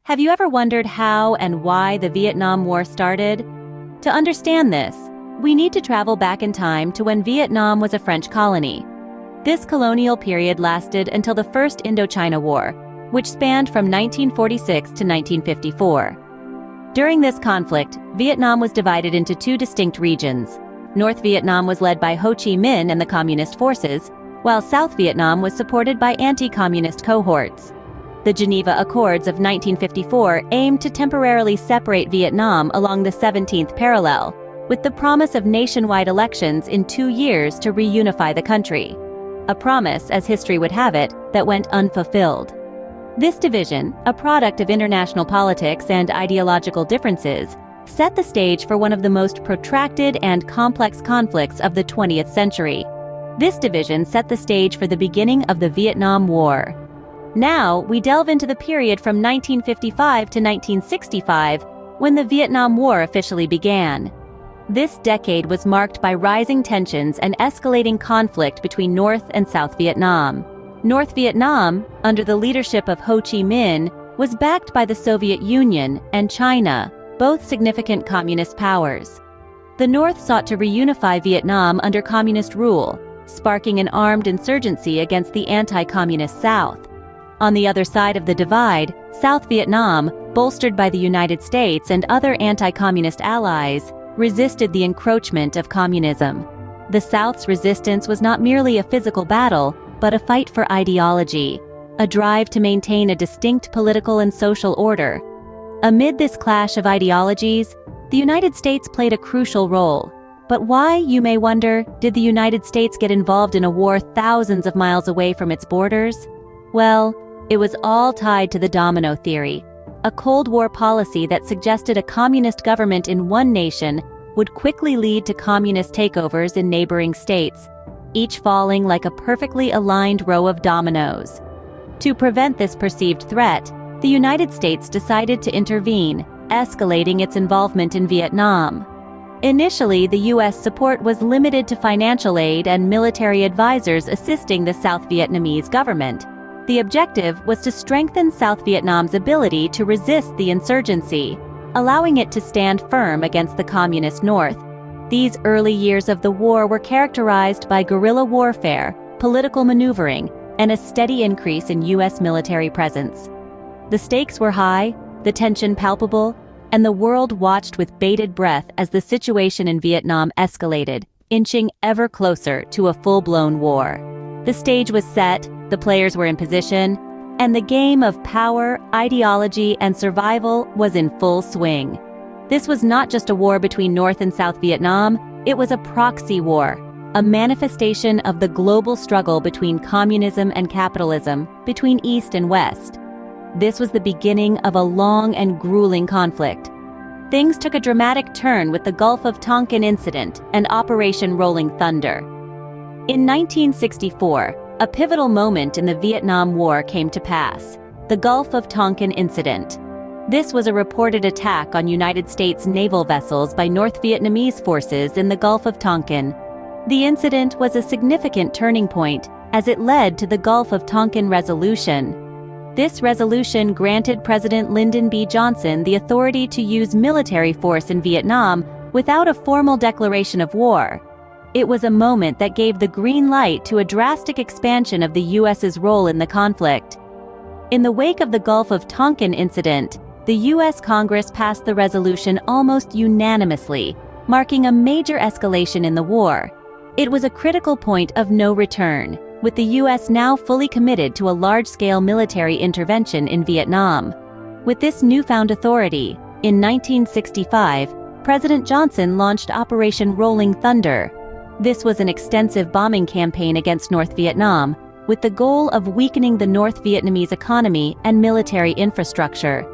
Have you ever wondered how and why the Vietnam War started? To understand this, we need to travel back in time to when Vietnam was a French colony. This colonial period lasted until the First Indochina War, which spanned from 1946 to 1954. During this conflict, Vietnam was divided into two distinct regions. North Vietnam was led by Ho Chi Minh and the Communist forces, while South Vietnam was supported by anti-communist cohorts. The Geneva Accords of 1954 aimed to temporarily separate Vietnam along the 17th parallel, with the promise of nationwide elections in 2 years to reunify the country. A promise, as history would have it, that went unfulfilled. This division, a product of international politics and ideological differences, set the stage for one of the most protracted and complex conflicts of the 20th century. This division set the stage for the beginning of the Vietnam War. Now, we delve into the period from 1955 to 1965, when the Vietnam War officially began. This decade was marked by rising tensions and escalating conflict between North and South Vietnam. North Vietnam, under the leadership of Ho Chi Minh, was backed by the Soviet Union and China, both significant communist powers. The North sought to reunify Vietnam under communist rule, sparking an armed insurgency against the anti-communist South. On the other side of the divide, South Vietnam, bolstered by the United States and other anti-communist allies, resisted the encroachment of communism. The South's resistance was not merely a physical battle, but a fight for ideology, a drive to maintain a distinct political and social order. Amid this clash of ideologies, the United States played a crucial role. But why, you may wonder, did the United States get involved in a war thousands of miles away from its borders? Well, it was all tied to the domino theory, a Cold War policy that suggested a communist government in one nation would quickly lead to communist takeovers in neighboring states, each falling like a perfectly aligned row of dominoes. To prevent this perceived threat, the United States decided to intervene, escalating its involvement in Vietnam. Initially, the U.S. support was limited to financial aid and military advisors assisting the South Vietnamese government. The objective was to strengthen South Vietnam's ability to resist the insurgency, allowing it to stand firm against the communist North. These early years of the war were characterized by guerrilla warfare, political maneuvering, and a steady increase in U.S. military presence. The stakes were high, the tension palpable, and the world watched with bated breath as the situation in Vietnam escalated, inching ever closer to a full-blown war. The stage was set, the players were in position, and the game of power, ideology, and survival was in full swing. This was not just a war between North and South Vietnam, it was a proxy war, a manifestation of the global struggle between communism and capitalism, between East and West. This was the beginning of a long and grueling conflict. Things took a dramatic turn with the Gulf of Tonkin incident and Operation Rolling Thunder. In 1964, a pivotal moment in the Vietnam War came to pass, the Gulf of Tonkin incident. This was a reported attack on United States naval vessels by North Vietnamese forces in the Gulf of Tonkin. The incident was a significant turning point as it led to the Gulf of Tonkin Resolution. This resolution granted President Lyndon B. Johnson the authority to use military force in Vietnam without a formal declaration of war. It was a moment that gave the green light to a drastic expansion of the U.S.'s role in the conflict. In the wake of the Gulf of Tonkin incident, the U.S. Congress passed the resolution almost unanimously, marking a major escalation in the war. It was a critical point of no return, with the U.S. now fully committed to a large-scale military intervention in Vietnam. With this newfound authority, in 1965, President Johnson launched Operation Rolling Thunder. This was an extensive bombing campaign against North Vietnam, with the goal of weakening the North Vietnamese economy and military infrastructure.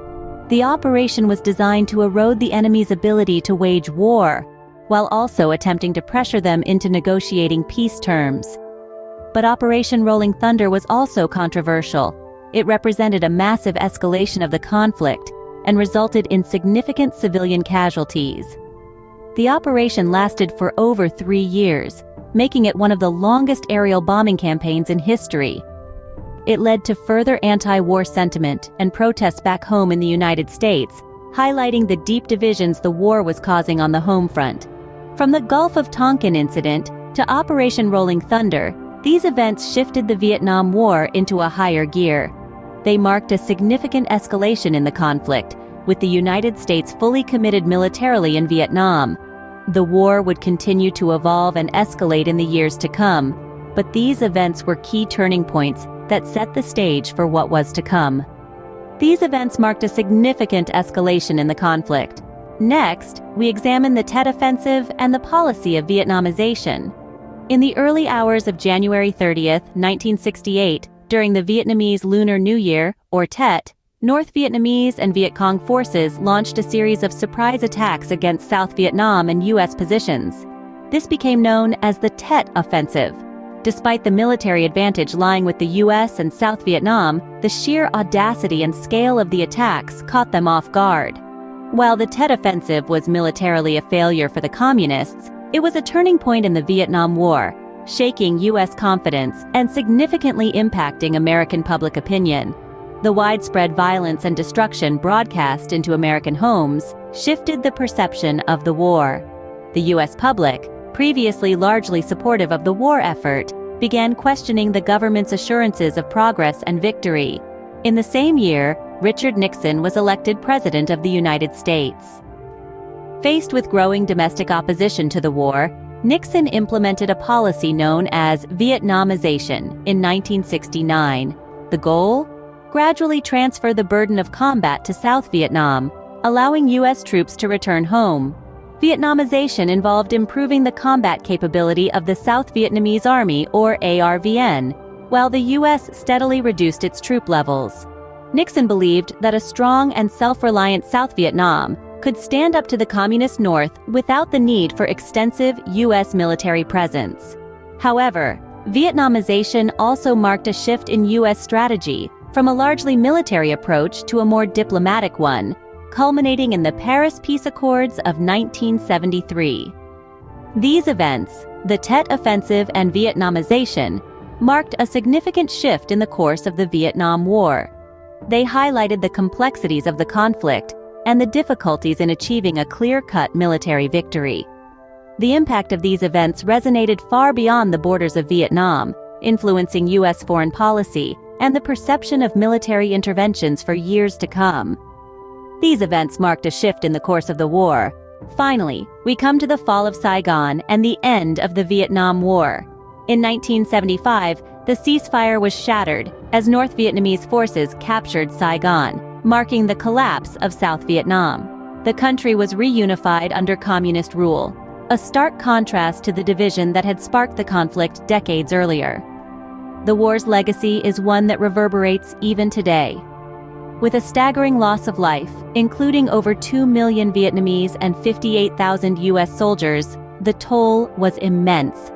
The operation was designed to erode the enemy's ability to wage war, while also attempting to pressure them into negotiating peace terms. But Operation Rolling Thunder was also controversial. It represented a massive escalation of the conflict and resulted in significant civilian casualties. The operation lasted for over 3 years, making it one of the longest aerial bombing campaigns in history. it led to further anti-war sentiment and protests back home in the United States, highlighting the deep divisions the war was causing on the home front. From the Gulf of Tonkin incident to Operation Rolling Thunder, these events shifted the Vietnam War into a higher gear. They marked a significant escalation in the conflict, with the United States fully committed militarily in Vietnam. The war would continue to evolve and escalate in the years to come, but these events were key turning points that set the stage for what was to come. These events marked a significant escalation in the conflict. Next, we examine the Tet Offensive and the policy of Vietnamization. In the early hours of January 30th, 1968, during the Vietnamese Lunar New Year, or Tet, North Vietnamese and Viet Cong forces launched a series of surprise attacks against South Vietnam and U.S. positions. This became known as the Tet Offensive. Despite the military advantage lying with the U.S. and South Vietnam, the sheer audacity and scale of the attacks caught them off guard. While the Tet Offensive was militarily a failure for the Communists, it was a turning point in the Vietnam War, shaking U.S. confidence and significantly impacting American public opinion. The widespread violence and destruction broadcast into American homes shifted the perception of the war. The U.S. public, previously largely supportive of the war effort, began questioning the government's assurances of progress and victory. In the same year, Richard Nixon was elected President of the United States. Faced with growing domestic opposition to the war, Nixon implemented a policy known as Vietnamization in 1969. The goal? Gradually transfer the burden of combat to South Vietnam, allowing U.S. troops to return home. Vietnamization involved improving the combat capability of the South Vietnamese Army, or ARVN, while the U.S. steadily reduced its troop levels. Nixon believed that a strong and self-reliant South Vietnam could stand up to the Communist North without the need for extensive U.S. military presence. However, Vietnamization also marked a shift in U.S. strategy, from a largely military approach to a more diplomatic one, culminating in the Paris Peace Accords of 1973. These events, the Tet Offensive and Vietnamization, marked a significant shift in the course of the Vietnam War. They highlighted the complexities of the conflict and the difficulties in achieving a clear-cut military victory. The impact of these events resonated far beyond the borders of Vietnam, influencing U.S. foreign policy and the perception of military interventions for years to come. These events marked a shift in the course of the war. Finally, we come to the fall of Saigon and the end of the Vietnam War. In 1975, the ceasefire was shattered as North Vietnamese forces captured Saigon, marking the collapse of South Vietnam. The country was reunified under communist rule, a stark contrast to the division that had sparked the conflict decades earlier. The war's legacy is one that reverberates even today. With a staggering loss of life, including over 2 million Vietnamese and 58,000 U.S. soldiers, the toll was immense.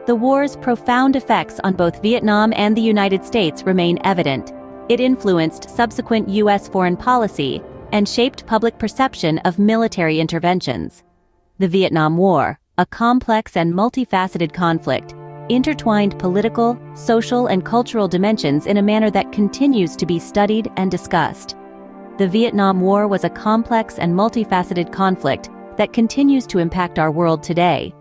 The war's profound effects on both Vietnam and the United States remain evident. It influenced subsequent U.S. foreign policy and shaped public perception of military interventions. The Vietnam War, a complex and multifaceted conflict, intertwined political, social, and cultural dimensions in a manner that continues to be studied and discussed. The Vietnam War was a complex and multifaceted conflict that continues to impact our world today.